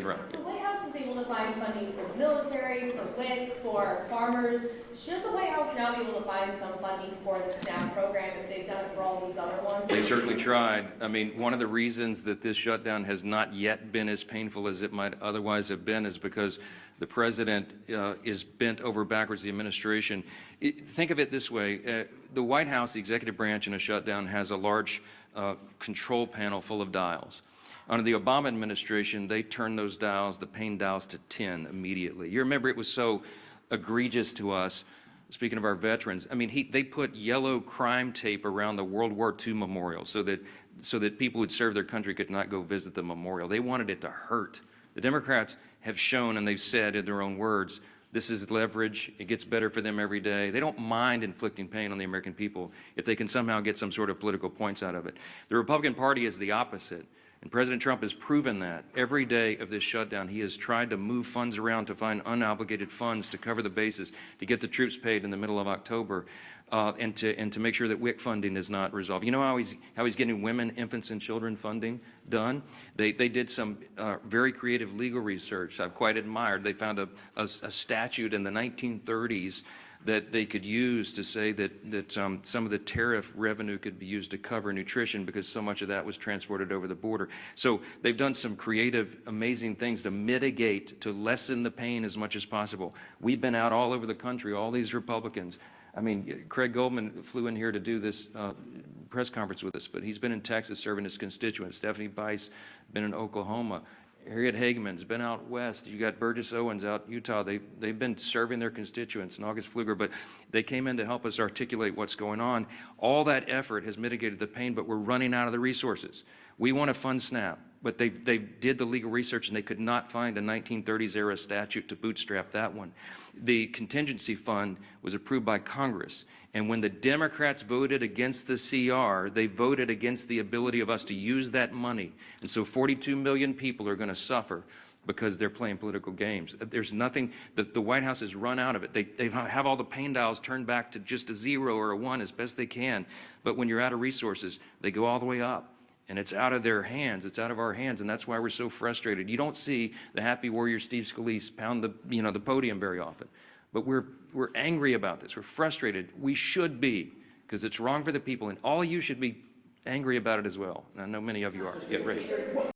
The White House was able to find funding for the military, for WIC, for farmers. Should the White House now be able to find some funding for the SNAP program if they've done it for all these other ones? They certainly tried. I mean, one of the reasons that this shutdown has not yet been as painful as it might otherwise have been is because the president is bent over backwards, the administration. Think of it this way. The White House, the executive branch in a shutdown, has a large control panel full of dials. Under the Obama administration, they turned those dials, the pain dials, to 10 immediately. You remember it was so egregious to us, speaking of our veterans. I mean, they put yellow crime tape around the World War II memorial so that people who'd served their country could not go visit the memorial. They wanted it to hurt. The Democrats have shown, and they've said in their own words, this is leverage. It gets better for them every day. They don't mind inflicting pain on the American people if they can somehow get some sort of political points out of it. The Republican Party is the opposite. And President Trump has proven that. Every day of this shutdown, he has tried to move funds around to find unobligated funds to cover the bases, to get the troops paid in the middle of October, and to make sure that WIC funding is not resolved. You know how he's getting women, infants, and children funding done? They did some very creative legal research I've quite admired. They found a statute in the 1930s that they could use to say that some of the tariff revenue could be used to cover nutrition because so much of that was transported over the border. So they've done some creative, amazing things to mitigate, to lessen the pain as much as possible. We've been out all over the country, all these Republicans. I mean, Craig Goldman flew in here to do this press conference with us, but he's been in Texas serving his constituents. Stephanie Bice been in Oklahoma. Harriet Hageman's been out west. You got Burgess Owens out in Utah. They've been serving their constituents, and August Pfluger, but they came in to help us articulate what's going on. All that effort has mitigated the pain, but we're running out of the resources. We want to fund SNAP, but they did the legal research and they could not find a 1930s era statute to bootstrap that one. The contingency fund was approved by Congress, and when the Democrats voted against the CR, they voted against the ability of us to use that money. And so 42 million people are going to suffer because they're playing political games. There's nothing, the White House has run out of it. They have all the pain dials turned back to just a 0 or a 1 as best they can. But when you're out of resources, they go all the way up. And it's out of their hands. It's out of our hands, and that's why we're so frustrated. You don't see the happy warrior Steve Scalise pound the podium very often. But we're angry about this. We're frustrated. We should be, because it's wrong for the people, and all of you should be angry about it as well. And I know many of you are. Get ready.